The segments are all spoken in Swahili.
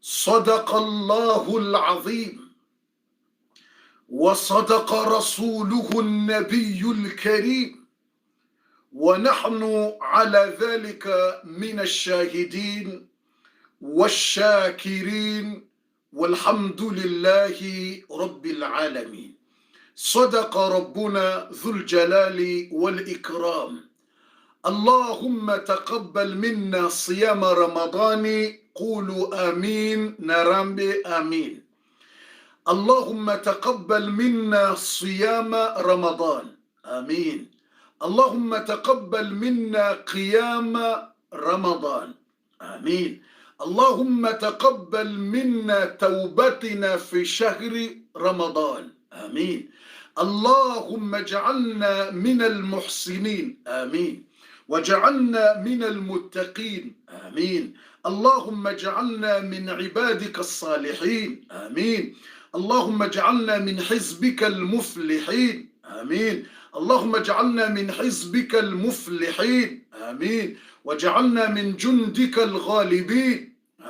صدق الله العظيم وصدق رسوله النبي الكريم، ونحن على ذلك من الشاهدين والشاكرين، والحمد لله رب العالمين. صدق ربنا ذو الجلال والإكرام. اللهم تقبل منا صيام رمضان، قولوا آمين نرامبي آمين. اللهم تقبل منا صيام رمضان، آمين. اللهم تقبل منا قيام رمضان، آمين. اللهم تقبل منا توبتنا في شهر رمضان، آمين. اللهم اجعلنا من المحسنين، آمين. وجعلنا من المتقين، آمين. اللهم اجعلنا من عبادك الصالحين، آمين. اللهم اجعلنا من حزبك المفلحين، آمين. اللهم اجعلنا من حزبك المفلحين، آمين. وجعلنا من جندك الغالبين،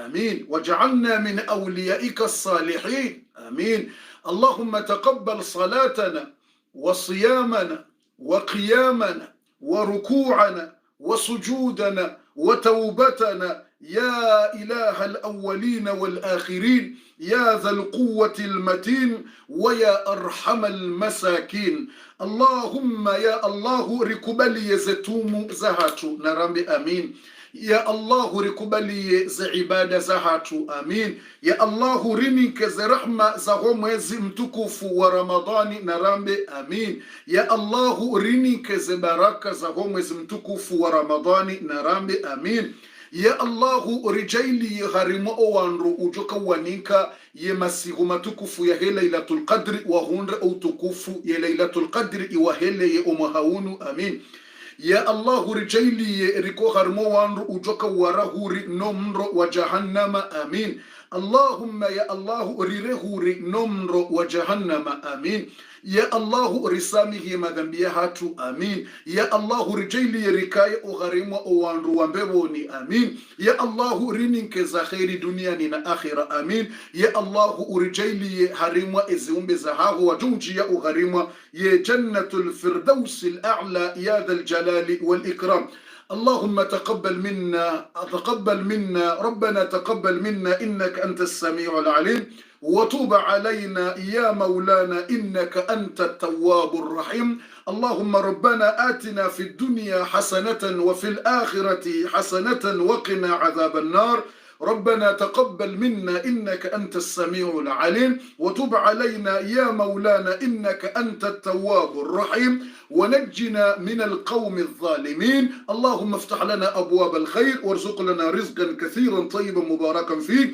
آمين. وجعلنا من أوليائك الصالحين، آمين. اللهم تقبل صلاتنا وصيامنا وقيامنا وركوعنا وسجودنا وتوبتنا يا إله الأولين والآخرين، يا ذا القوة المتين ويا أرحم المساكين. اللهم يا الله ركبلي زتوم زهاتو نرامي آمين. يا الله ركبلي زعبادة زهاتو آمين. يا الله رنك زرحمة زهومز متكف ورمضان نرامي آمين. يا الله رنك زبركة زهومز متكف ورمضان نرامي آمين. يا الله رجيلي غريم اوانرو ujoka waninka ye masiku matukufu ya Lailatul Qadri wa hundra utukufu ya Lailatul Qadri iwahele ye umuhaunu, amin. Ya Allah rejayli ye riko harmo wanru ujoka warahuri nomro wa jahannama, amin. Allahumma ya Allah rirehuri nomro wa jahannama, amin. Ya Allah risamihi madhambi hatu, amin. Ya Allah rijayli ye rikaye ugharimo owanru wambeboni, amin. Ya Allah rininke za khairi duniani na akhira, amin. Ya Allah rijayli ye harimwa eziumbe za hagu wajunji ya ugharimwa ye jannatul firdausil a'la ya dhal jalali wal ikram. اللهم تقبل منا ربنا تقبل منا إنك أنت السميع العليم، وتوب علينا يا مولانا إنك أنت التواب الرحيم. اللهم ربنا آتنا في الدنيا حسنة وفي الآخرة حسنة وقنا عذاب النار. ربنا تقبل منا إنك أنت السميع العليم، وتب علينا يا مولانا إنك أنت التواب الرحيم، ونجنا من القوم الظالمين. اللهم افتح لنا أبواب الخير وارزق لنا رزقا كثيرا طيبا مباركا فيه.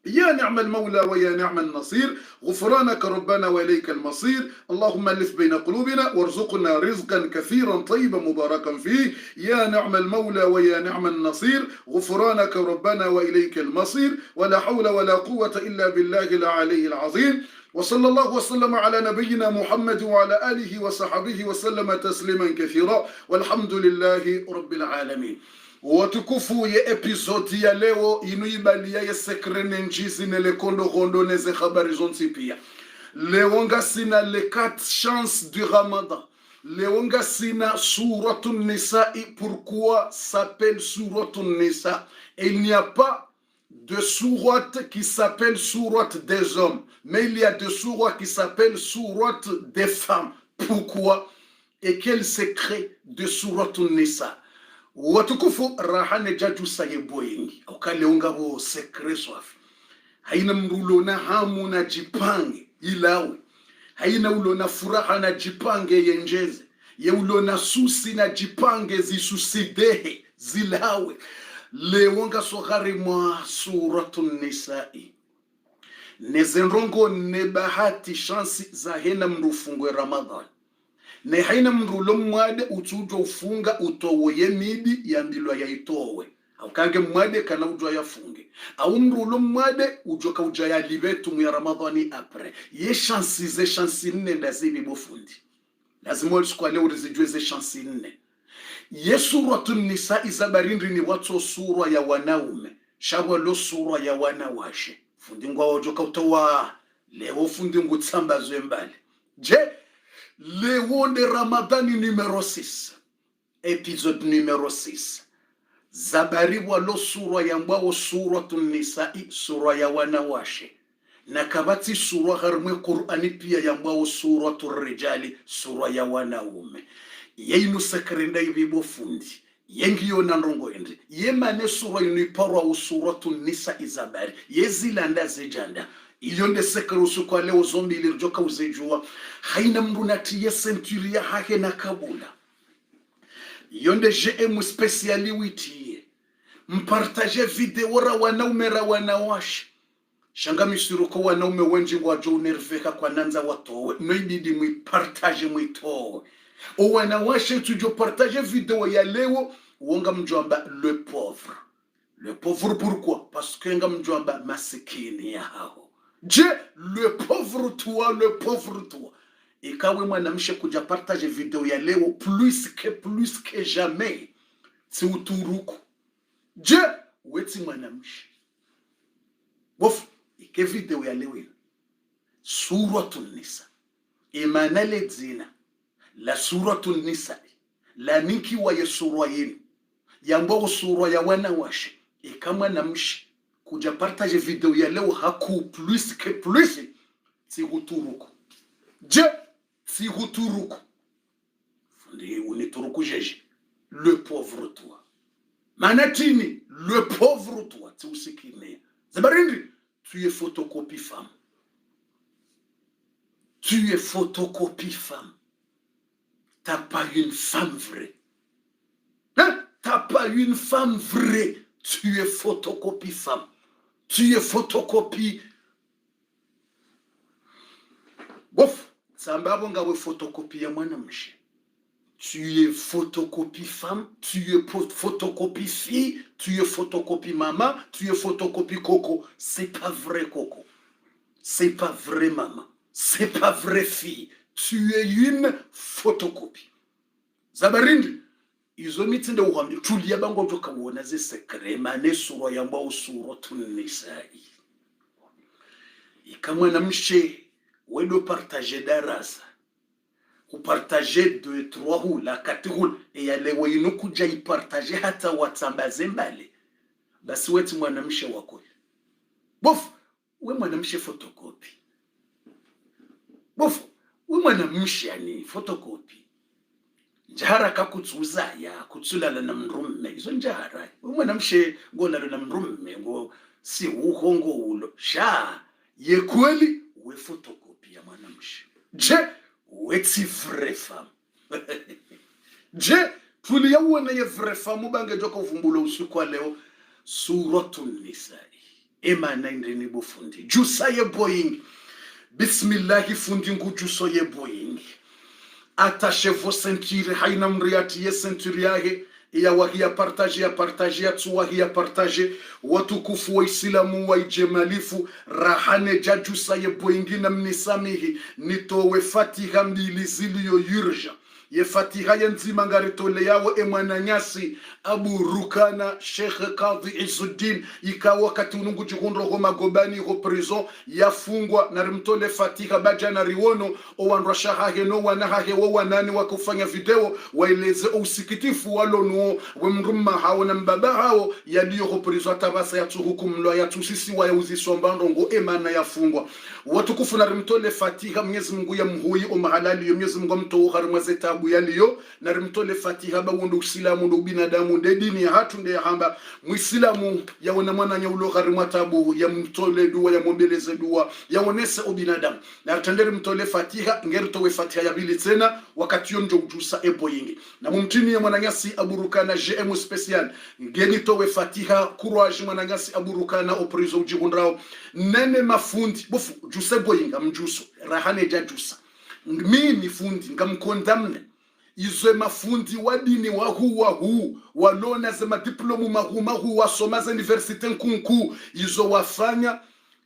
يا نعم المولى ويا نعم النصير، غفرانك ربنا وإليك المصير. اللهم ألف بين قلوبنا وارزقنا رزقا كثيرا طيبا مباركا فيه. يا نعم المولى ويا نعم النصير، غفرانك ربنا وإليك المصير. ولا حول ولا قوة إلا بالله العلي العظيم. وصلى الله وسلم على نبينا محمد وعلى آله وصحبه وسلم تسليما كثيرا، والحمد لله رب العالمين. Watukufu ye episodi ya leo inuibalia ye sekrene njizi nele kondo neze khabari zonsi pia. Leo sina les 4 chances du Ramadan. Leo sina Suratun Nisa. Pourquoi s'appelle Suratun Nisa? Et il n'y a pas de sourate qui s'appelle sourate des hommes, mais il y a de sourates qui s'appellent sourate des femmes. Pourquoi? Et quel secret de Suratun Nisa? Watukufu rahane jaju sayeboyingi ukale ungabo sekre swafi haina mrulo na hamu na jipange ilawe, haina ulo na furaha na jipange yenjeze ye ulo na susi na jipange zisusidehe zilawe. Lewonga sogari mwa Suratun Nisa'i nezenrongo ne bahati shansi za hena mrufungwe Ramadan ne haina mrulo mwade utujo ufunga utowe midi ya mbilwa ya itowe au kange mwade kana ujwa ya funge au mrulo mwade ujoka uja ya libetu ya Ramadhani apre ye shansi ze shansi nne ndazibi bofundi lazima ulisikuwa leo rizijwe ze shansi nne. Ye Suratun Nisa izabarindri ni watu sura ya wanaume shawa lo sura ya wanawashe fundi ngwa ojoka utowa leo fundi ngutsambazwe mbali je leo de Ramadani numero 6 épisode numero 6 zabariwa lo sura ya mbao suratun nisa'i sura ya wanawashe na kabati sura harmwe Qur'ani pia ya mbao suratul rijali sura ya wanaume yeinu sakrenda ibibo fundi yengiyo na ndongo ende yemane sura yuniparwa usuratun nisa'i zabari yezilanda zijanda iyo nde sekere usukwa leo zombi ilirjoka uzejua haina mrunati ya centuria hake na kabula iyo nde GM speciali witi mpartaje video ra wanaume ra wanawashe shanga misiruko wanaume wenji wajo unerveka kwa nanza watowe noibidi mwipartaje mwitowe o wanawashe tujo partaje video ya leo uonga mjomba le pauvre pourquoi parce que nga mjomba masikini ya hao je le pauvre toi ikawe mwanamshe kuja partage video ya leo plus que jamais si uturuku je weti mwanamshe bof ike video ya leo suratul nisa imanale dzina la suratul nisa la ninki wa yesura yenu yambo sura ya wanawashe ikamwa namshi kuja partage video ya leo haku plus si huturuku je si huturuku fundi unituruku jeje le pauvre toi manatini le pauvre toi tu usikine zabarindi tu es photocopie femme t'as pas une femme vraie hein? T'as pas une femme vraie, tu es photocopie femme. Tu es photocopie. Bof, sambabo ngawe photocopie ya mwanamshe. Tu es photocopie femme, tu es photocopie fille, tu es photocopie maman, tu es photocopie coco. C'est pas vrai coco. C'est pas vrai maman. C'est pas vrai fille. Tu es une photocopie. Zabarindi. Izo mitinde uhamdi tulia bango joka wona ze sekrema ne sura ya mbao suratul nisa'i ikamwa na mshe wedo partager darasa ku partager 2 3 hu la 4 hu e yale wino kuja ipartager hata watsambaze mbali basi wetu mwanamshe wako bof we mwanamshe photocopy bof we mwanamshe yani photocopy njahara kakutsuza ya kutsulala na mrumme izo njahara mwanamshe ngolalo na mrumme ngo si uhongo ulo sha ye kweli we photocopy ya mwanamshe je weti vraie femme je tulia uone ye vraie femme bange joka uvumbulo usiku leo suratul nisa'i emana ndeni bofundi jusa ye boying bismillah fundi ngujuso ye boying attachez vos ceintures haina mriati ye ceinture yake ya wahia partage ya tuwahia partage watukufu wa Islamu wa ijemalifu rahane jajusa ye boingina mnisamihi nitowe fatiha mbili ziliyo yurja ye fatiha ya nzima ngaritole yao emwananyasi Abu Rukana Sheikh Kadhi Izzuddin ikawa wakati unungu jihunro ho magobani ho prison yafungwa na rimtole fatiha bajana riwono owanrashaha heno wanahahe wa wanani wakufanya video waeleze usikitifu walonuo wemrumma hao na mbaba hao yaliyo ho prison tabasa ya tuhukumlo ya tusisi wa uzisombanrongo emana yafungwa watukufu na rimtole fatiha Mwenyezi Mungu ya mhui o mahalali yo Mwenyezi Mungu mto harimwe tabu yaliyo na rimtole fatiha ba wondo Uislamu ndo binadamu nde dini ya hatu nde hamba Muislamu yaona mwana nyaulo harimwa tabu ya mtole dua ya mombeleze dua yaonese o binadamu na tendere mtole fatiha ngeritowe fatiha ya bili tena wakati yo njo ujusa ebo yingi na mumtini ya mwananyasi Abu Rukana GM special ngeni towe fatiha courage mwananyasi Abu Rukana o prison ujihundrao nene mafundi bofu juse boyinga mjuso rahane jajusa mimi fundi ngamkondamne izwe mafundi wadini wahu walona zema diplomu mahu wasoma za universite nkunku izo wafanya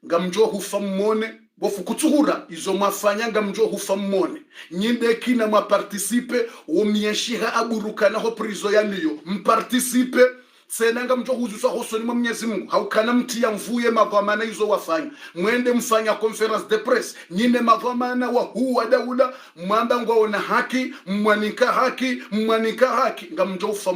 ngamjo hufamone bofu kutuhura izo mwafanya ngamjo hufamone nyinde kina mwa participe o mienshiha Abu Rukana ho prizo yaliyo mparticipe senanga mjohuzuswa hosoni mwa Mwenyezi Mungu haukana mtia mvuye madhamana hizo wafanya mwende mfanya conference de presse nyine madhamana wa huu wa daula mwamba ngwaona haki mwanika haki ngamjofa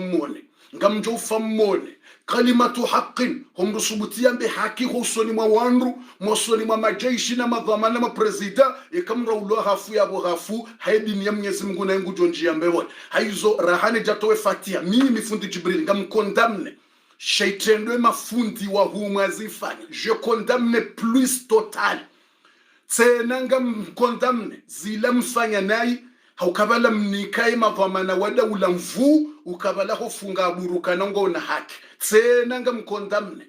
mmone kalimatu haqqin humrusubutia mbe haki husoni mwa wandu mwasoni mwa majeshi na madhamana ma prezida ikamra ulo hafu yabo hafu haidini ya Mwenyezi Mungu na yengu jonjia mbewa haizo rahane jatowe fatia mimi fundi Jibril ngamkondamne shaitendwe mafundi wa huu mwazifanya je condamne plus total tena ngamkondamne zila mfanya nai haukabala mnikai madhamana wada ulamvu ukabala hofunga aburuka nongo na haki tena ngamkondamne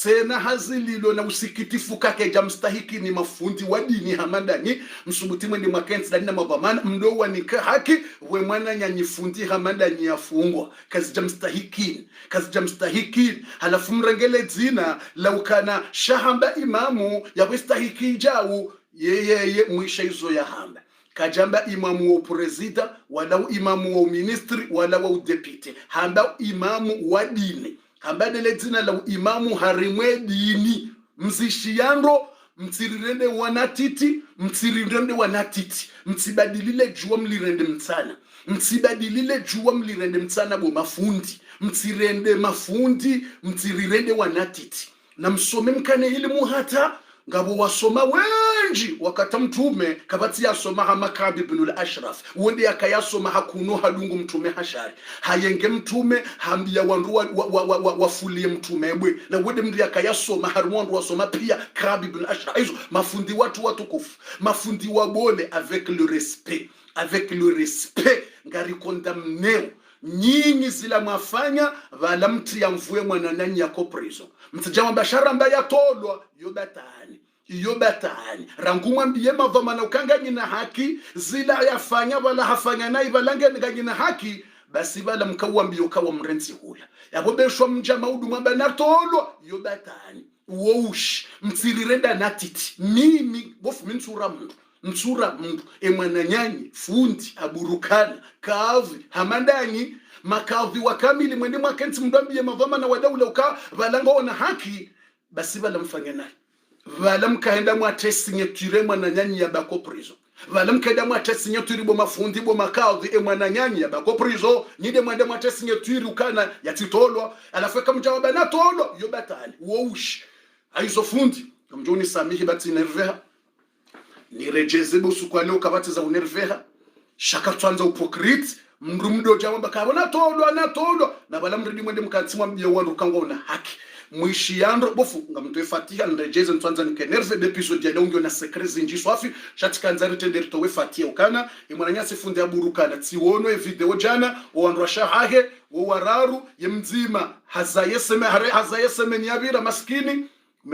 tena hazililo na usikitifu kake jamstahiki ni mafundi wa dini hamadani msubuti mwende mwakensi dani na madhamana mdowa nika haki we mwana nyanyifundi hamadani yafungwa kazi jamstahiki halafu mrengele zina laukana shahamba imamu ya westahiki jau yeye mwisha hizo ya hamba kajamba imamu wa prezida wala imamu wa ministri wala wa udepite hamba imamu wa dini hamba dele zina la imamu harimwe dini mzishiyando mtirirende wanatiti mtibadilile juwa mlirende mtsana bo mafundi mtirirende wanatiti na msome mkane ilimu hata ngabo wasoma wenji wakata mtume kabati yasoma ha Makabi ibn al-Ashraf wende yakayasoma hakuno halungu mtume hashari hayenge mtume hambia wandu wafulie mtume bwe na wende mndi yakayasoma harwandu wasoma pia Kabi ibn al-Ashraf hizo mafundi watu watukufu mafundi wabole avec le respect ngari condamneo nyinyi zila mwafanya vala mti ya mvue mwana nani yako prison mtijama bashara mba ya tolwa yobatani rangumwa mbiye madhamana ukangani na haki zila yafanya wala hafanya nai valange na haki basi vala mkawa mbiyo kawa mrenzi hula yabobeshwa mja maudu mwamba na tolwa yobatani uoushi mtirirenda natiti mimi bofu mtsura mndu emwana nyanyi fundi aburukana kavi hamandani makavi wakamili mwende mwakensi mdambiye madhamana wadaula uka valanga ona haki basi vala mfanya nai vala mkaenda mwate signature mwana nyanyi ya bako prison vala mkaenda mwate signature bo mafundi bo makavi mwana nyanyi ya bako prison nyide mwende mwate signature ukana yatitolwa alafeka mjawaba na tolwa yobatani woushi aizo fundi mjoni samihi bati nerveha nirejeze bosu kwa leo kabati za unerveha shaka twanza upokrite mrumdo jamba kabona tolwa na bala mridi mwende mkantimwa mbiya wandu kangwa na haki mwishi yandro bofu ngamtoe fatiha nrejeze ntwanza nikenerve episode ya leo na sekrezi nji swafi shatikanzari tender towe fatia ukana imwananya sifunde aburukana tiono video jana wandu washahahe wo wararu yemzima hazayeseme nyabira maskini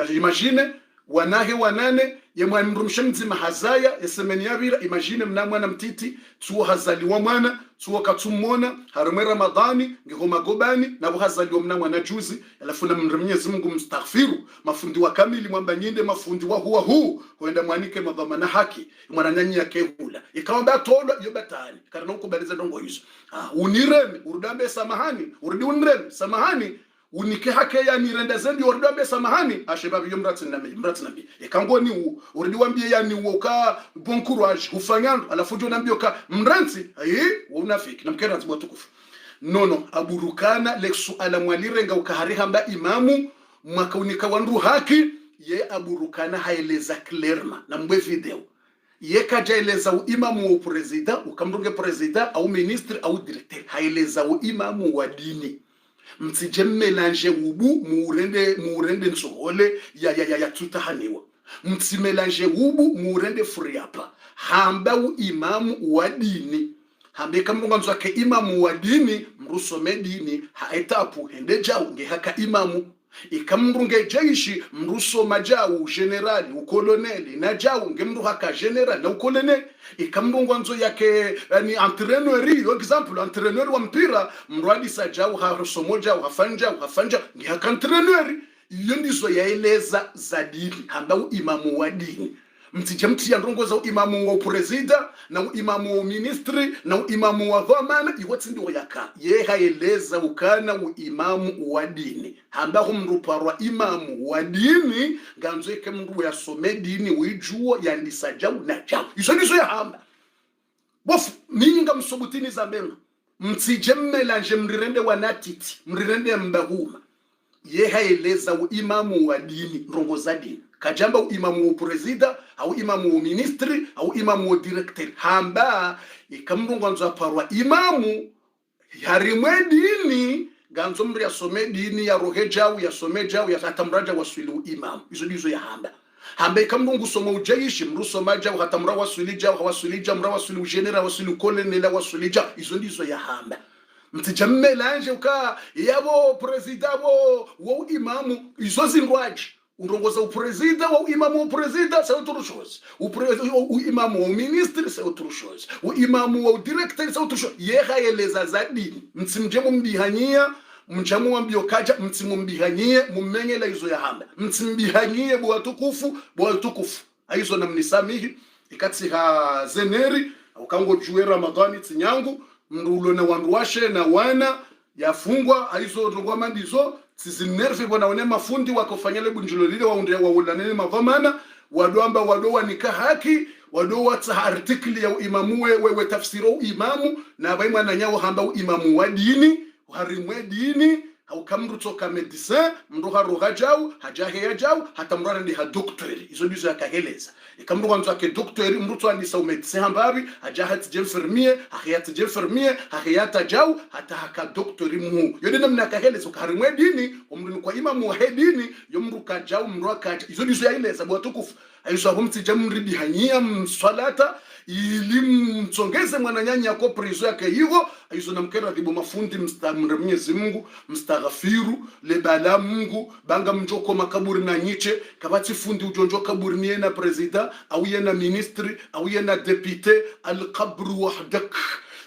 imagine wanane yemwanrumshe mzima hazaya yesemeni yabira imagine mnamwana mtiti tuo hazaliwa mwana tuo katumona harumwe Ramadhani ngihoma gobani na hazaliwa mnamwana juzi alafu na Mwenyezi Mungu mstaghfiru mafundi wa kamili mwamba nyinde mafundi wa huu huenda mwanike madhamana haki mwananyanyi yake hula ikaomba tolwa yobatani karana ukubaliza dongo hizo unireme urudambe samahani urudi unreme samahani unike hake ya nirenda zendi urudambe samahani ashebabi yomrati nabi ekangoni urudi wambie yani uoka bon courage ufanyando alafu jo nambio ka mranti unafiki na mkera tibu tukufu nono aburukana leksu ala mwalirenga ukahariha imamu mwaka unika wandu haki ye aburukana haeleza clerma na mbwe video ye kajaeleza imamu wa prezida ukamrunge prezida au ministre au directeur haeleza imamu wa dini mtsije melange ubu muurende nsohole ya tutahaniwa mtsimelange ubu muurende friapa hamba imamu wa dini hambe kamrunga nzake imamu wa dini mrusome dini haetapu hende jau nge haka imamu ikamrunge jaishi mruso majau generali ukoloneli na jau ngemru haka generali na ukoloneli ikamrunga nzo yake ni entraîneur example entraîneur wa mpira mrwadi sajau harusomo jau hafanja nge haka entraîneur iyo ndizo yaeleza za dini hamba imamu wa dini mtijamti ya ndongoza imamu wa presida na imamu wa ministry na imamu wa dhamana iwatsi ndio yaka yeha eleza ukana imamu wa dini hamba mruparwa imamu wa dini ganzo ke mndu yasome dini wijuo yandisa jau na jau iso nizo ya hamba bofu minga msobutini za menga mtijemmelange mrirende wanatiti mrirende mbahuma yeha eleza imamu wa dini ndongoza dini kajamba imamu wa presida au imamu wa ministry au imamu wa director hamba ikamrunga nzo parwa imamu yarimwe dini ganzo mri yasome dini ya rohe jau yasome jau yatamraja waswili imamu izo dizo ya hamba ikamrungu soma ujaishi mrusoma jau hatamra waswili jau hawaswili jau mra waswili ujenera waswili kolonela waswili jau izo dizo ya hamba mtijammelange uka yabo presida wo imamu izo zingwaji urongoza upresida wa imamu wa presida c'est autre chose imamu wa ministre c'est autre chose imamu wa directeur c'est autre chose yeha eleza zadini mtsimjemo mbihanyia mjamu wa mbiokaja mtsimumbihanyie mumenyela izo ya hamba mtsimbihanyie bwa tukufu aizo na mnisamihi ikati ha zeneri ukango juwe ramadhani tsinyangu mrulo na wanduwashe na wana yafungwa aizo ndongwa mandizo sizinerve bona one mafundi wakofanyale bunjilo lile waundanene mavamana wadoamba wadowa nika haki wadowa ta artikli ya imamu wewe tafsiro imamu na baimwa na nyawo hamba imamu wa dini harimwe dini au kamru toka medicin mndoha roha jau hajahe ya jau hata mrana ndi ha doctori izo ndizo yakaheleza ikamru wanzo ake doctori mruto andisa medicin hambari hajaha tjemfermie hahiyat tjemfermie hahiyata jau hata haka doctori mu yode namna yakaheleza ukarimwe dini umru kwa imamu wa dini yomru ka jau mru ka izo ndizo yaheleza bwa tukufu aizo abumti jamri bihanyia msalata ili mtsongeze mwananyanya yako prizo yake hiyo aizo namkera dibo mafundi mstamre Mwenyezi Mungu mstaghafiru lebala Mungu banga mjoko makaburi na nyiche kabati fundi ujonjo kaburi ni na presida au yena ministry au yena deputy alqabru wahdak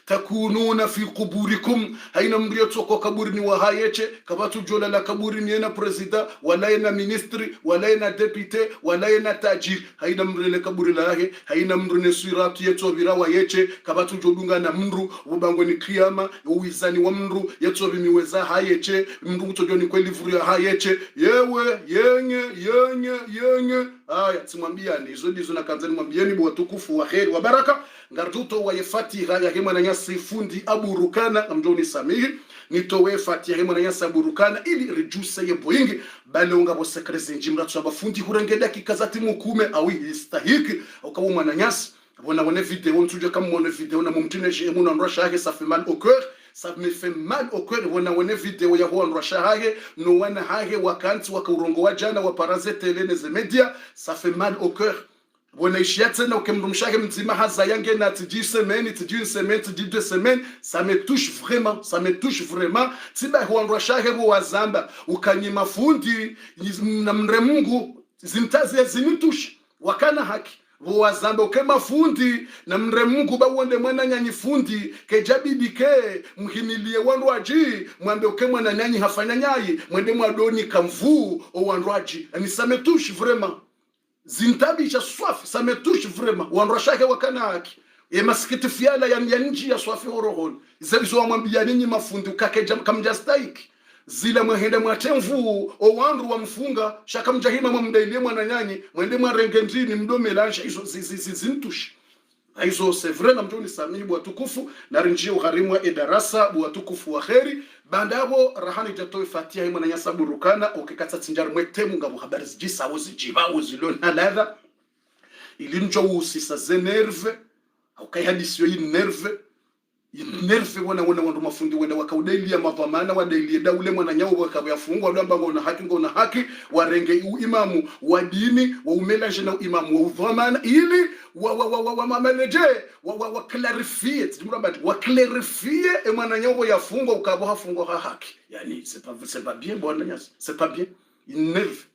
takununa fi quburikum haina mriyotoko kaburi ni wahayeche kabatu jola la kaburi ni na presida wala na ministry wala na deputy wala na tajir haina mrele kaburi lahe haina mrune siratu yeto birawa yeche kabatu jodunga na mndu ubango ni kiyama uwizani wa mndu yeto bimiweza hayeche mndu utojoni kweli vuri ya hayeche yewe yenye aya simwambia ni hizo na kanzani mwambieni bwa tukufu wa kheri wa baraka ngarduto wa yefatiha ya hema na nyasi fundi Abu Rukana amjoni samihi nitowe fatiha hema na nyasi Abu Rukana ili rejuce ye boyingi balonga bo sekreze njimra tsaba fundi hurengeda kikazati mukume awi istahiki ukabu mwana nyasi bona video ntuje kama mwana video na mumtine je muna nrasha yake ça fait mal au cœur ça me fait mal au cœur bona video ya huwa nrasha yake no wana hage wakanti wakaurongo wa jana wa paraze tele ze media ça fait mal au cœur bona ishiatse na ukemrumshake mzima haza yange na tiji semaine tiji une semaine tiji 2 semaines ça me touche vraiment tiba huwa nrasha yake wa zamba ukanyima fundi na mre Mungu zintazi zinitushe wakana haki wazambe ukema fundi na mre Mungu bawonde mwana nyanyi fundi kejabidike mhimilie wanwaji mwambe ukemwa na nyanyi hafanya nyai mwende mwadoni kamvu o wanwaji ani ça me touche vraiment zintabisha swafi ça me touche vraiment wanrashake wakana haki e masikiti fiala ya nji ya swafi horohon zebizo mwambia ninyi mafundi ukakeja kamjastaiki zila mwahenda mwatemvu o wandu wa mfunga shaka mjahima mwamdailie mwananyanyi mwende mwarengendini mdome lansha hizo zintushi hizo c'est vrai na mjoni samihi bwa tukufu na rinjio gharimwa edarasa bwa tukufu wa kheri bandabo rahani jatoe fatia hima na nyasa burukana ukikata tinjar mwetemu ngabu habari zijisa wozi jibawo zilona ladha ilinjo usisa ze nerve au kai hadisio yi nerve wana wandu mafundi wenda wakaudelia mavamana wadailie daule mwana nyao wakayafungwa ndo ambango na haki warenge imamu wa dini wa umelange na imamu wa uvamana ili wa mameleje wa clarifie wa clarifie mwana nyao yafungwa ukabo hafungwa haki yani c'est pas bien bwana nyasi c'est pas bien nerve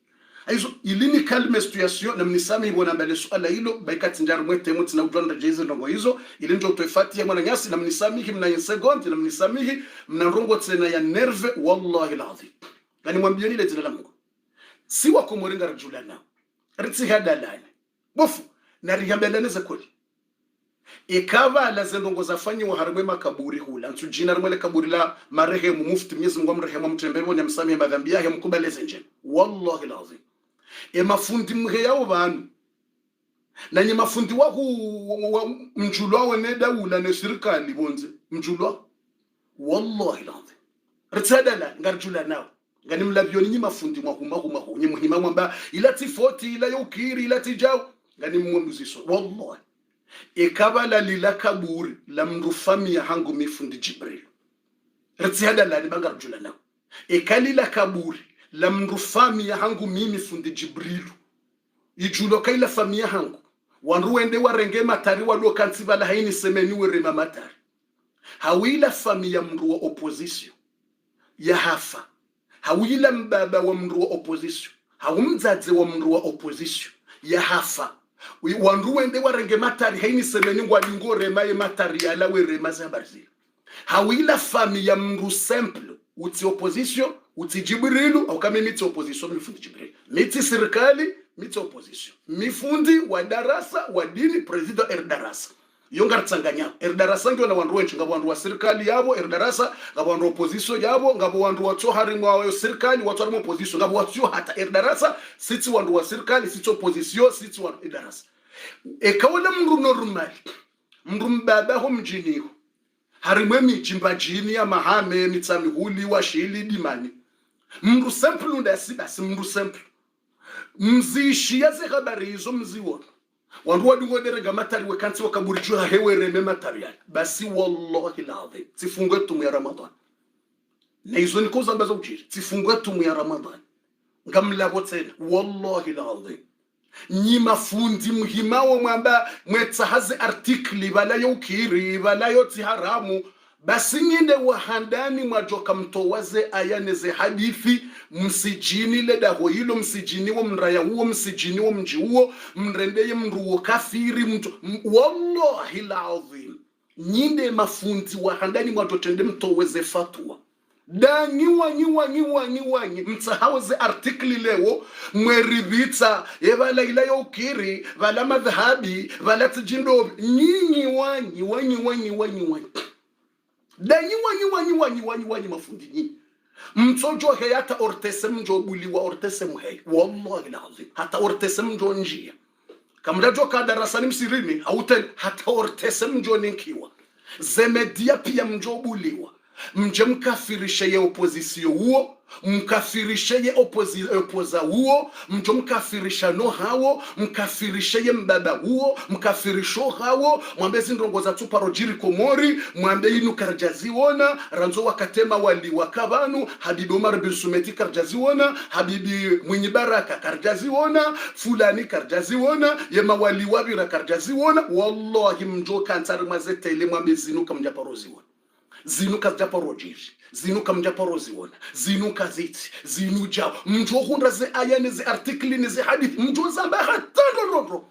aizo ilini kalme situation na mnisami ibona mbele swala hilo baikati njaru mwete muti na ujonda jeze ndongo hizo ili njo tuefati ya mwana nyasi na mnisamihi mna insegonti na mnisamihi mna rongo tena ya nerve wallahi alazim yani mwambie ile jina la Mungu si wako moringa rajulana ritsi hadalani bofu na rihambeleleze kweli ikava la zendongo zafanyi wa harimwe makaburi hula ntu jina rimwe kaburi la marehemu mufti Mwenyezi Mungu amrehemu mtembele wonya msamia madhambi yake mkubaleze nje wallahi alazim mafundi mhe yao banu na nye mafundi wa mjulwa wane daula ne serikali bonze mjulwa wallahi alazim ritsadala ngarjula nao ngani mlabioni nyi mafundi huma nyi muhima mwamba ilati 40 ila yukiri ilati jao ngani mwemuziso wallahi ikabala lila kaburi la mrufami ya hangu mifundi Jibril ritsadala ni bangarjula nao ikalila kaburi la mrufami ya hangu mimi fundi Jibril ijulo kaila famia hangu wanruende warenge matari walo kansiba la haini semeni werema matari hawila famia mru wa opposition ya hafa hawila mbaba wa mru wa opposition hawumzaze wa mru wa opposition ya hafa wanruende warenge matari haini semeni ngwalingo rema ye matari ala werema zabarzila hawila famia mru simple uti opposition uti Jibrilu au kama miti opposition mifundi Jibril miti serikali miti opposition mifundi wa darasa wa dini president erdarasa yonga tsanganya erdarasa ndio na wandu wenchi ngabo wandu wa serikali yabo erdarasa ngabo wandu opposition yabo ngabo wandu wa tohari mwa serikali watu wa opposition ngabo watu hata erdarasa siti wandu wa serikali siti opposition siti wandu erdarasa ekawala mndu normal mndu mbaba ho mjiniho harimwe mijimba jini ya mahame mitsami huli wa shili dimani mndu simple undasi basi mndu simple mzishi yaze habari hizo mziwona wandu wadungo derega matari wekansi wakaburijua hewe reme matari ya basi wallahi alazim tifungwe tumu ya Ramadan na hizo ni koza ambazo ujiri tifungwe tumu ya Ramadan ngamlabo tena wallahi alazim nyi mafundi muhimawo mwamba mwetsahaze artikli bala yukiri bala yoti haramu basi nyinde wahandani mwajoka mtowaze ayaneze hadithi msijini ledaho hilo msijini wa mraya huo msijini wa mji huo mrendeye mruo kafiri mtu wallahi alazim nyinde mafundi wahandani mwajotende mtoweze fatwa da nyiwanyi mtahaweze artikli leo mweribita ebala ila yokiri bala madhhabi bala tjindo nyinyi wanyi da nyiwanyi mafundi nyinyi mtojo heyata ortese mjo buliwa ortese muhey wallahi alazim hata ortese mjo njia kamda joka darasani msirini hauten hata ortese mjo ninkiwa zemedia pia mjo buliwa mje mkafirishe ye opposition huo mkafirishe ye opoza huo mjo mkafirisha no hawo mkafirishe ye mbaba huo mkafirisho hawo mwambezi ndongoza tu parojiri komori mwambe inu karjazi wona ranzo wakatema wali wakabanu habibi Omar bin Sumeti karjazi wona habibi Mwinyi Baraka karjazi wona fulani karjazi wona yema wali wabira karjazi wona wallahi mjo kansari mazete ile mwambezi nuka mjaparozi wona zinuka japarojiri zinuka mjaparozi wona zinuka ziti zinuja mjo hunda ze ayane ze artikli ne ze hadith mjo zamba hatandoro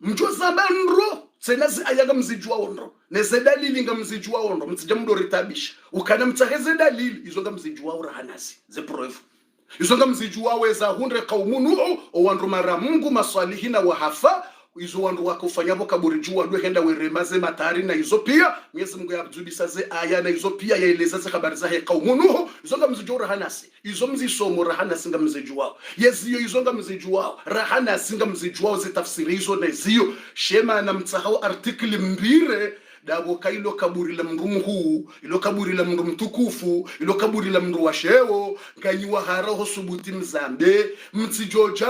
mjo zamba nro tena ze ayaga mzijua onro ne ze dalili nga mzijua onro mtsijamdo ritabisha ukana mtaheze dalili izo nga mzijua urahanasi ze proof izo nga mzijua weza hundre qaumunu o wandu mara Mungu masalihina wa hafa izo wandu wakufanyabo kaburi jua ndo henda weremaze matari na izo pia Mwenyezi Mungu yabzudisa ze aya na izo pia yaeleza ze habari za qaumunuhu izo nga mzijua hanasi izo mzisomo rahanasi nga mzijua yeziyo izo nga mzijua rahanasi nga mzijua ze tafsiri izo na ziyo shema na mtsahau artikli mbire dabo kailo kaburi la mndu huu ilo kaburi la mndu mtukufu ilo kaburi la mndu washewo kanyiwa haraho subuti mzambe mtijoja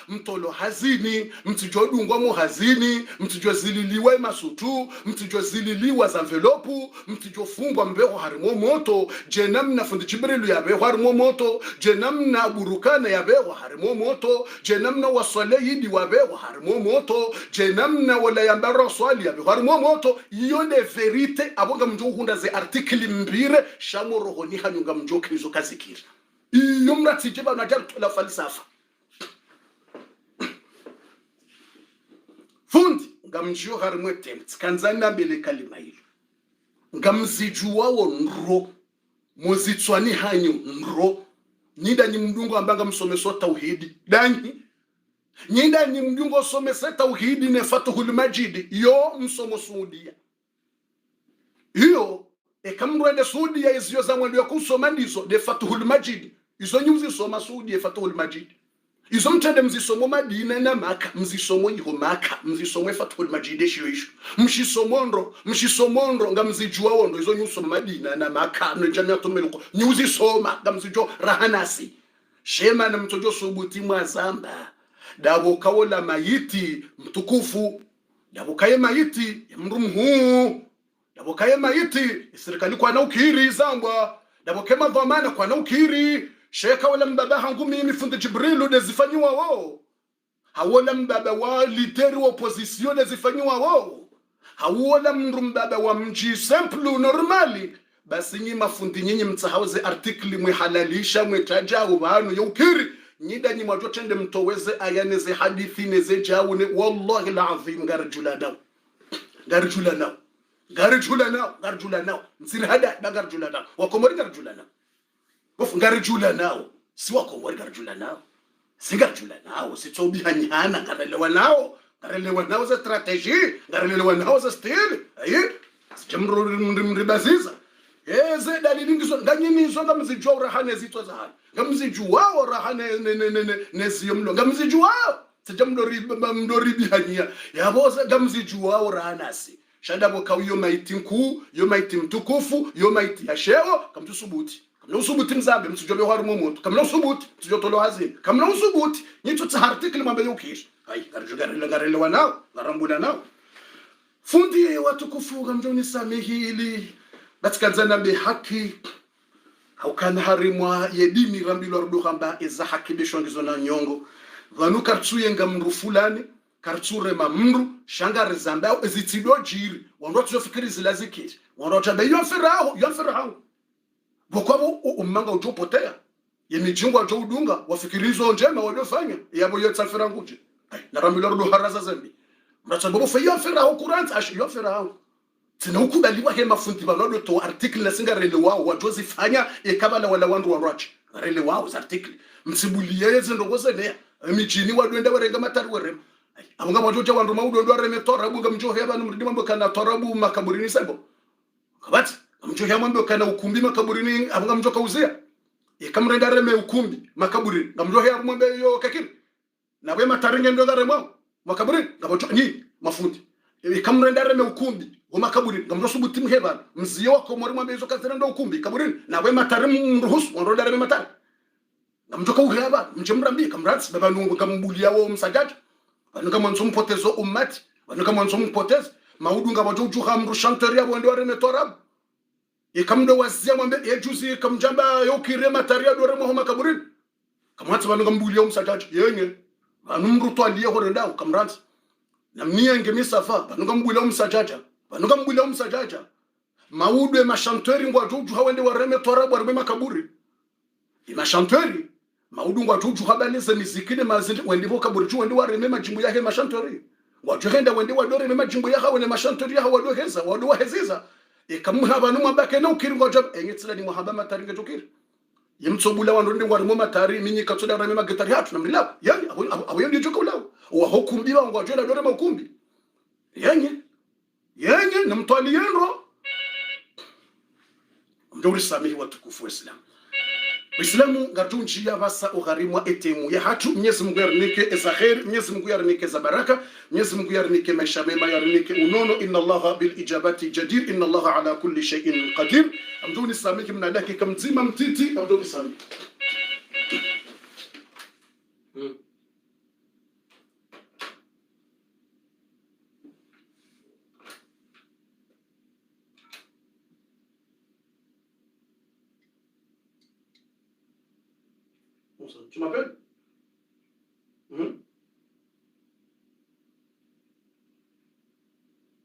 mtolo hazini mtijodungwa mu hazini mtijozililiwa masutu mtijozililiwa za envelope mtijofungwa mbeo harimo moto jenamna fundi Jibrilu ya beho harimo moto jenamna burukana ya beho harimo moto jenamna waswaleyidi wa beho harimo moto jenamna wala yambara swali ya beho harimo moto yone verite abonga mjo hunda ze artikli mbire shamoro ni hanyunga mjo kizo kazikira iyo mratije bana la falsafa fundi ngamjio harimwe temts kanzana mbele kalima hilo ngamzijua wo nro muzitswani hanyu nro nida ni mdungu ambanga msomeso tauhidi danyi nyinda ni mdungo somese tauhidi ne Fathul Majid yo msomo Saudia hiyo ekamrwende Saudia izio za mwendo kusoma ndizo de Fathul Majid izo nyuzi soma Saudia Fathul Majid izo mtende mzisomo Madina na Maka mzisomo iho Maka mzisomo Fathul Majid esho isho mshisomondro ngamzijua wondo izo nyuso Madina na Maka no jamia tomeluko nyuzi soma ngamzijo rahanasi shema na mtojo subuti mwazamba dabo kawola mayiti mtukufu dabo kaye mayiti mrumhu dabo kaye mayiti serikali kwa na ukiri zambwa dabo kema dhamana kwa na ukiri sheka wala mbaba hangu mimi fundi Jibrilu dezifanyiwa wao hawola mbaba wa lideri wa opposition dezifanyiwa wao hawola mbaba wa mji simple normali basi nyinyi mafundi nyinyi mtahauze artikli mwihalalisha mwetaja wanu yukiri nyida nyi mwajo tende mtoweze ayaneze hadithi neze jawune wallahi alazim garjula nao msiri hada na garjula nao wakomori garjula nao wofu garjula nao si wakomori garjula nao si garjula nao si tobi hanyana garelewa nao za strategy garelewa nao za style ayi jamro mribaziza eze dalili ngizo nganyimizo ngamzijwa urahane zitwa zahana ngamzijwa urahane neziyomlo ngamzijwa sijamdoribi hanya yaboza ngamzijwa urahanasi shadabo kawiyo maiti nku yo maiti mtukufu yo maiti yasheo kamtusubuti kamna usubuti mzambe msijobe harumo moto kamna usubuti msijotolo hazini kamna usubuti nyito tsahartikli mambe yukish ay garjugare wanao garambula nao fundi watukufu gamjoni samihili batsikanzana be haki haukana harimwa yedini rambilo rudu hamba eza haki bishongizo na nyongo vanu kartsuye ngamru fulani kartsure mamru shangare zambao ezitido jiri wando tuzofikiri zilazikiti wando tabe yonfiraho bokwabo umanga ujopotea yemijingwa jo udunga wafikirizo njema waliofanya yabo yotsafira nguje na rambilo rudu haraza zambi mratsabobo fe yonfiraho kuranza ashi yonfiraho tina ukubaliwa he mafundi balodo to article na singa rele wao wajozi fanya ekabala wala wandu warachi rele wao za article msibuliye yeze ndogoze ne mijini wadwenda warenga matari werem abunga mwajoja wandu maudo ndo areme torabu ngamjo he bana mridi mambo kana torabu makaburini sebo kabati ngamjo he mambo kana ukumbi makaburini abunga mjo kauzia ekamrenda reme ukumbi makaburini ngamjo he mambo yo kakiri na we mataringe ndo garemo makaburini ngabocho ni mafundi ikamrenda reme ukumbi umakaburi ngamrosubuti mheba mziyo wako mwari mwabezo kazira ndo ukumbi kaburini na we matari mruhusu wanroda reme matari ngamjoka uheba mchemrambi kamrats baba nungu kambulia wo msajaji banuka mwanzo mpotezo ummati banuka mwanzo mpotezo maudu ngabajoju hamru chanteria wende reme torab ikamdo wazia mwambe ejuzi kamjamba yokire matari do reme homa kaburini kamwatsi banuka mbulia wo msajaji yenye banumru to aliye horenda kamrats na mienge misafa banuka mbula umsajaja maudwe mashanteri ngwa juju hawende wareme torabu wareme makaburi imashanteri maudu ngwa juju habaleze mizikine mazindi wende kaburi ju wende wareme majimbo yake mashanteri ngwa juhenda wende wadore majimbo yake wende mashanteri yake wadoheza wadoheziza ikamuha banu mabake na ukiri ngwa jab engetsela ni muhaba mataringe jokiri yimtsobula wandonde ngwarimo matari minyi katsoda rame magitari hatu namlila yani abo ndi joka ulawo wa hokumbi ba ngwa jela dore makumbi yenye na mtwali yenro mdori samihi watukufu wa Uislamu ngartunji ya basa ugharimwa etemu ya hatu Mwenyezi Mungu yarnike za khair Mwenyezi Mungu yarnike za baraka Mwenyezi Mungu yarnike maisha mema yarnike unono inna Allaha bil ijabati jadir inna Allaha ala kulli shay'in qadir amduni samihi mna dakika mzima mtiti amduni samihi Tu m'appelles?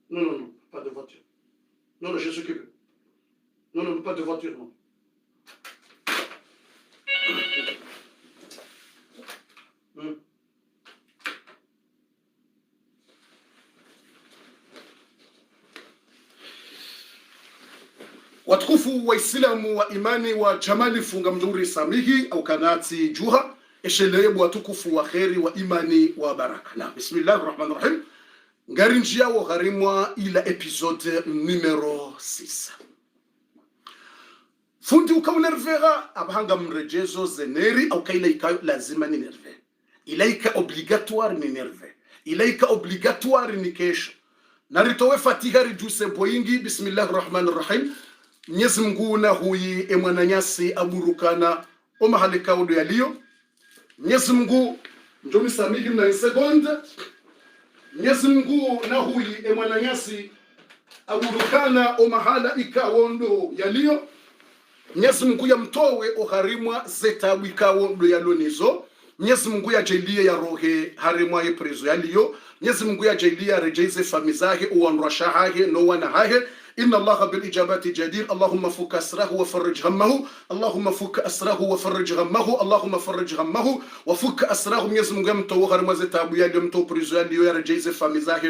Non, pas de voiture. Non, je s'occupe. Non, pas de voiture, non. Watukufu wa Islamu wa imani wa Jamali funga mzuri samihi au kanati juha eshelebu watukufu wa kheri wa imani wa baraka. Na bismillahirrahmanirrahim. Ngari njia wa gharimwa ila episode numero 6. Fundi ukaunervera abahanga mrejezo zeneri au kaila ikayo lazima ni nerve. Ilaika obligatoire ni nerve. Ilaika obligatoire ni kesho. Naritowe fatiha rijuse boyingi. Bismillahirrahmanirrahim. Mwenyezi Mungu na huyi emwananyasi aburukana o mahali kaudo yaliyo. Mwenyezi Mungu njomi samigi na sekonde. Mwenyezi Mungu na huyi emwananyasi aburukana o mahala ikawondo yaliyo. Mwenyezi Mungu ya mtowe o harimwa zetabu ikawondo yalonizo. Mwenyezi Mungu ya jailie ya rohe harimwa ye prezo yaliyo. Mwenyezi Mungu ya jailia rejeze famizahe uwanrashahahe no wanahahe. إن الله بالإجابات جدير. اللهم فك أسره وفرج همه. اللهم فك أسره وفرج همه. اللهم فرج همه وفك أسره. Mwenyezi Mungu mtowe mwaze tabu yali mtowe prizo yali yo yarejeze famizahe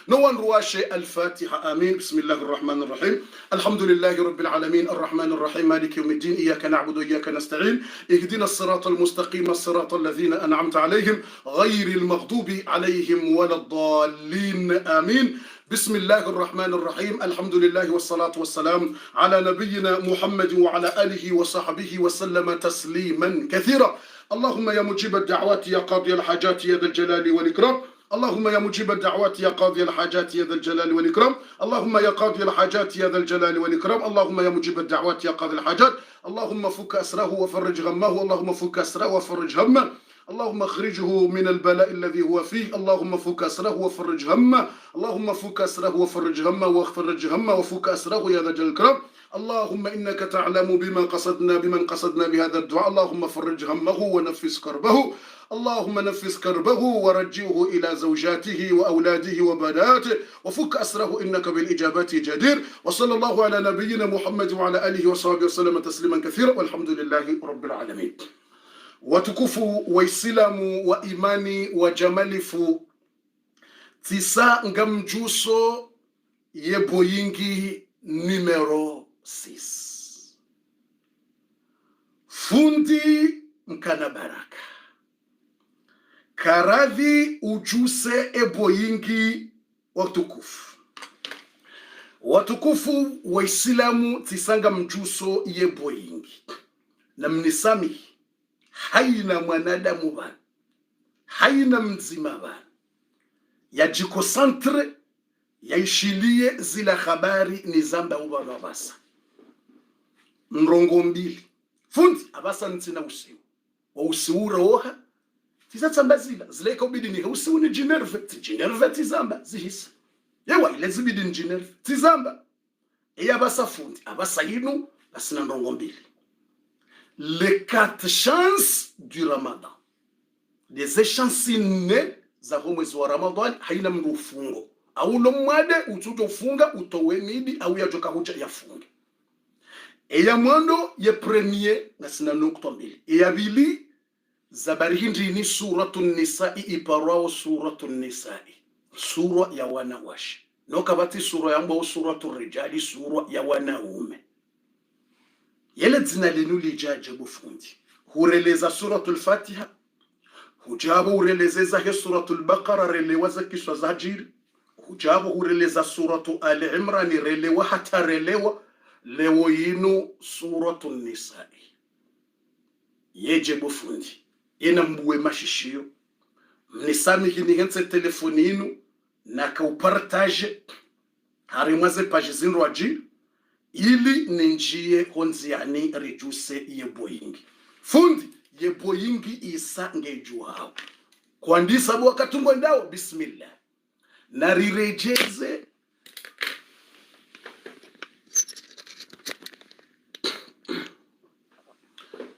نوان رواشي. الفاتحة آمين. بسم الله الرحمن الرحيم. الحمد لله رب العالمين الرحمن الرحيم مالك يوم الدين إياك نعبد وإياك نستعين اهدنا الصراط المستقيم الصراط الذين أنعمت عليهم غير المغضوب عليهم ولا الضالين آمين. بسم الله الرحمن الرحيم. الحمد لله والصلاة والسلام على نبينا محمد وعلى آله وصحبه وسلم تسليما كثيرا. اللهم يا مجيب الدعوات يا قاضي الحاجات يا ذا الجلال والإكرام. اللهم يا مجيب الدعوات يا قاضي الحاجات يا ذا الجلال والإكرام. اللهم يا قاضي الحاجات يا ذا الجلال والإكرام. اللهم يا مجيب الدعوات يا قاضي الحاجات. اللهم فك أسره وفرج غمه. اللهم فك أسره وفرج همه. اللهم اخرجه من البلاء الذي هو فيه. اللهم فك أسره وفرج همه. اللهم فك أسره وفرج همه وفرج همه وفك أسره يا ذا الجلال والإكرام. اللهم إنك تعلم بمن قصدنا بهذا الدعاء. اللهم فرج همه ونفس كربه. اللهم نفس كربه ورجعه إلى زوجاته وأولاده وبناته وفك أسره إنك بالإجابات جدير. وصلى الله على نبينا محمد وعلى آله وصحبه وسلم تسليما كثيرا والحمد لله رب العالمين. Watukufu Waislamu wa imani wa jamalifu tisa ngamjuso yeboyingi numero 6. Fundi mkana baraka karadhi ujuse eboyingi watukufu Waislamu tisanga mjuso yeboyingi na mnisami haina mwanadamu bana, haina mzima bana, yajikosantre yaishilie zila habari ni zamba ubaba basa mrongo mbili fundi abasa ntina usiu wa usiura oha tizatamba zileka ubidi ni usiu ni jinerve tizamba zihisa yewa ile zibidi ni jinerve tizamba iya basa fundi abasa hinu basina mrongo mbili. Les 4 chances du Ramadan. Les échancines za mwezi wa Ramadan haina mrufungo. Au lo mwade ututofunga utowe midi au ya joka huja yafunge. E ya mwando ye premier na sina nukta mbili. E ya bili zabari hindi ni suratun nisa'i iparao suratun nisa'i. Sura ya wanawashi. Nokabati sura ya mbao suratun rijali sura ya wanaume. Yele dzina lenu lijaje bufundi. Hureleza suratul Fatiha. Hujabo hureleza he suratul Baqara relewa za kiswa za Hajiri. Hujabo hureleza suratu Ali Imran relewa hata relewa lewo yinu suratul Nisa'i. Yeje bufundi. Yena mbuwe mashishio. Mnisami hini hense telefoni inu. Na kaupartage. Harimwaze page zinru Hajiri. Ili ninjie honziani rejuse yeboyingi. Fundi yeboyingi isa ngejuhao. Kwa ndisa wakatungo ndao bismillah.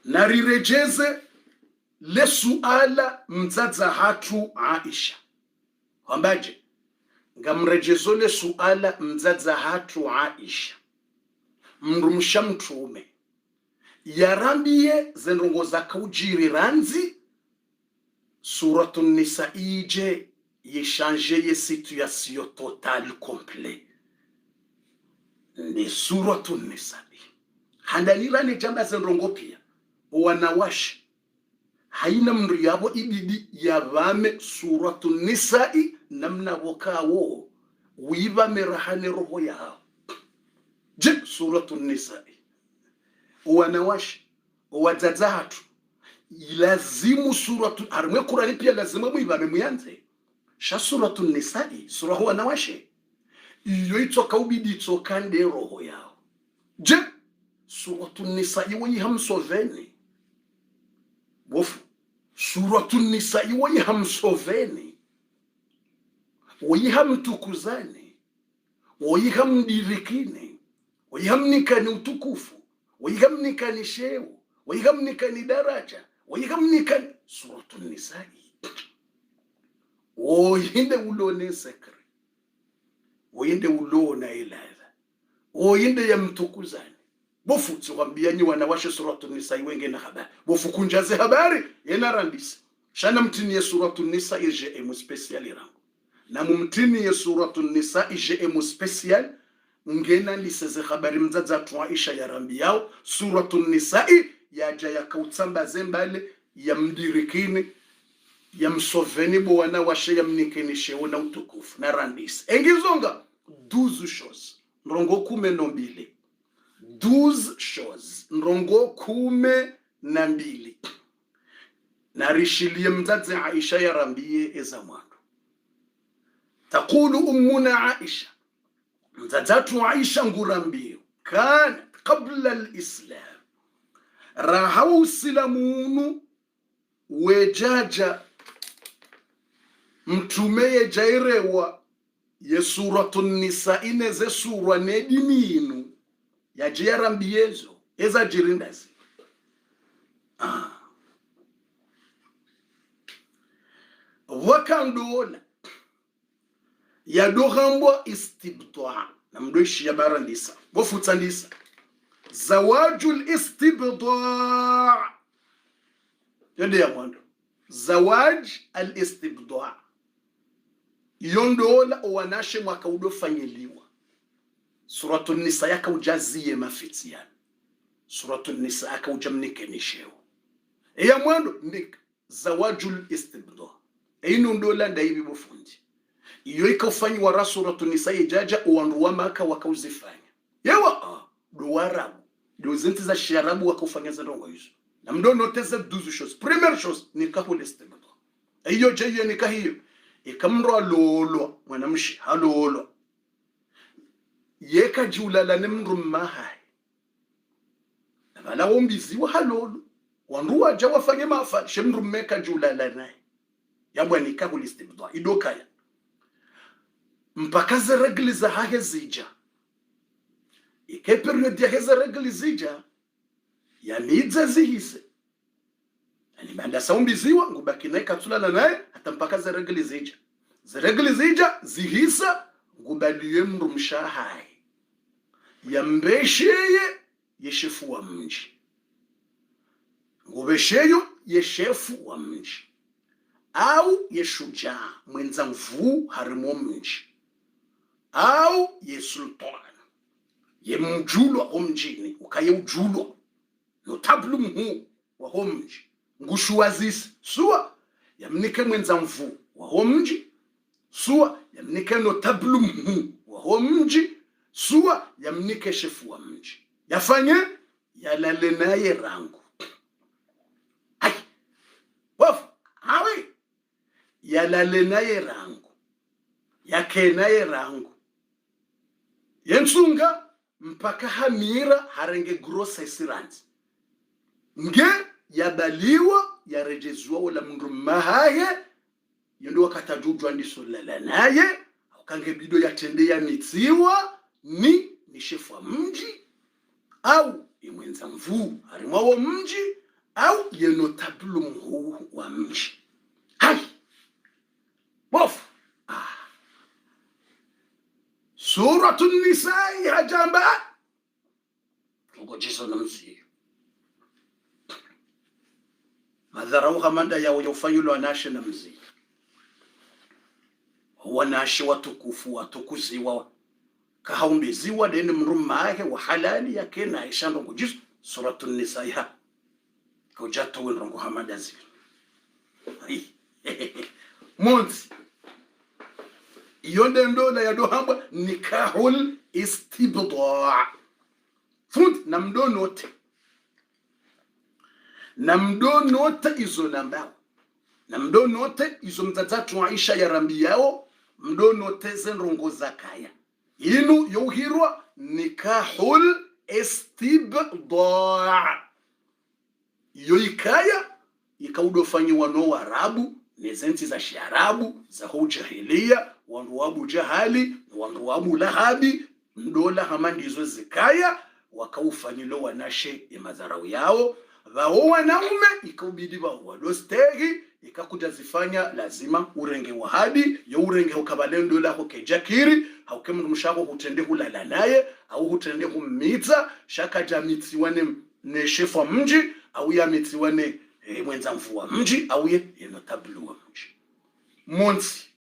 Narirejeze le suala mzaza hatu Aisha. Kwambaje? Ngamrejezo le suala mzaza hatu Aisha. Mrumsha mtume yarambie zenrongo za kaujiri ranzi suratun Nisa ije yechange ye situation totale complet ni suratun Nisa handanira ni jamba zenrongo pia wanawashi haina mndu yabo ibidi yavame Suratun Nisa'i namna wakawo wivame rahane roho yao. Je, Suratun Nisa'i wanawashi wajazatu lazimu suratu harimwe Qur'ani pia lazima mwivame muyanze sha Suratun Nisa'i sura huwa nawashe iyo itoka ubidi itoka nde roho yao. Je, Suratun Nisa'i hamsoveni bofu Suratun Nisa'i hamsoveni hamtukuzani hamdirikini hamnikani utukufu hamnikani sheo hamnikani daraja hamnikani Suratun Nisa'i oyinde ulone sekre oyinde ulona ilaza oyinde yamtukuzani bofu tukwambia nyi wanawashe Suratun Nisa'i wenge na habari bofu kunjaze habari yena randisi shana mtini ya Suratun Nisa'i je special rangu na mumtini ya Suratun Nisa'i je special ngena liseze habari mzaza tu Aisha ya rambi yao Suratun Nisa'i yaja yakautsamba zembale ya mdirikini ya msoveni bo wanawashe ya mnikinishe na utukufu na randisi engizonga 12 shows nrongo 12 12 shows nrongo 12 narishilie mzazi Aisha ya rambie eza mwando takulu ummuna Aisha mzazatu Aisha ngurambio kan qabla al-islam rahawu silamunu wejaja mtumeye jairewa ye Suratun Nisa'i neze sura nediminu ya jirambiezo eza jirindazi wakandola ya dohambo istibda na mdoishi ya barandisa bofutandisa zawajul istibda yende ya mwando zawaj al istibda yondola owanashe mwaka udofanyeliwa Suratun Nisa yaka ujaziye mafitiana Suratun Nisa yaka ujamnikenishewa ya mwando ndik zawajul istibda inu ndola ndaibi bofundi iyo ikafanywa wa Suratun Nisa ijaja uwanruwa maka wakauzifanya yawa duwarabu dozinti za sharabu wakaufanya za ndongo hizo na mdo noteze 12 shows premier shows nikahu istibda iyo je nikahiyo ikamro lolo mwanamshi halolo yeka julala nemrumma hai bala wombiziwa halolo wanruwa jawafanye mafa shemrummeka julala naye yabwa nikahu istibda idokaya mpaka ze regli za hahe zija ike period ya heze regli zija ya nidza zihise yani banda saumbiziwa ngubaki naye katulala naye hata mpaka ze regli zija zihisa ngubaliye mrumshahai yambesheye yeshefu wa mji ngubesheyo yeshefu wa mji au yeshuja mwenza mvu harimo mji au yesultan yemjulwa omjini ukaye ujulwa notablu mhu wa homji ngushuwazisi suwa yamnike mwenza mvu wa homji suwa yamnike notablu mhu wa homji suwa yamnike shefu wa mji yafanye yalale naye rangu hai waf hawi yalale naye rangu yake naye rangu yensunga mpaka hamira harenge grosa isiranzi nge yabaliwa yarejezwa wala mrumma haye yondo wakatajujwa ndisolala naye ukange bido yatende ya mitsiwa ni shefu wa mji au imwenza mvu harimwa wa mji au yenotablu mhu wa mji hai bofu Suratun Nisa'i hajamba ngojiso namsi madharau kamanda yao yofanyulo anashe namzi wanashi watukufu watukuziwa kahaumbiziwa deni mrumma yake wa halali yake na ishando ngojiso Suratun Nisa'i ha kujato wenrongo hamadazi monzi yonde ndola ya dohamba nikahul istibda fund namdonote izo nambao namdonote izo mtazatu Aisha ya rambi yao mdonote zenrongo zakaya inu yohirwa nikahul istibda yoikaya ikaudofanywa no Arabu nezenti za Sharabu za hujahilia wanduwabu jahali wanduwabu lahabi ndola hamandizo zikaya wakaufanyilo wanashe ya mazarau yao vao wanaume ikaubidi walostegi ikakuja zifanya lazima urenge wahadi ya urenge ukabalendo la hokejakiri haukemu mshako hutende hulala naye au hutende humita shaka jamiti wane ne shefu wa mji au ya miti wane mwenza mfu wa mji au ye notablu wa mji monzi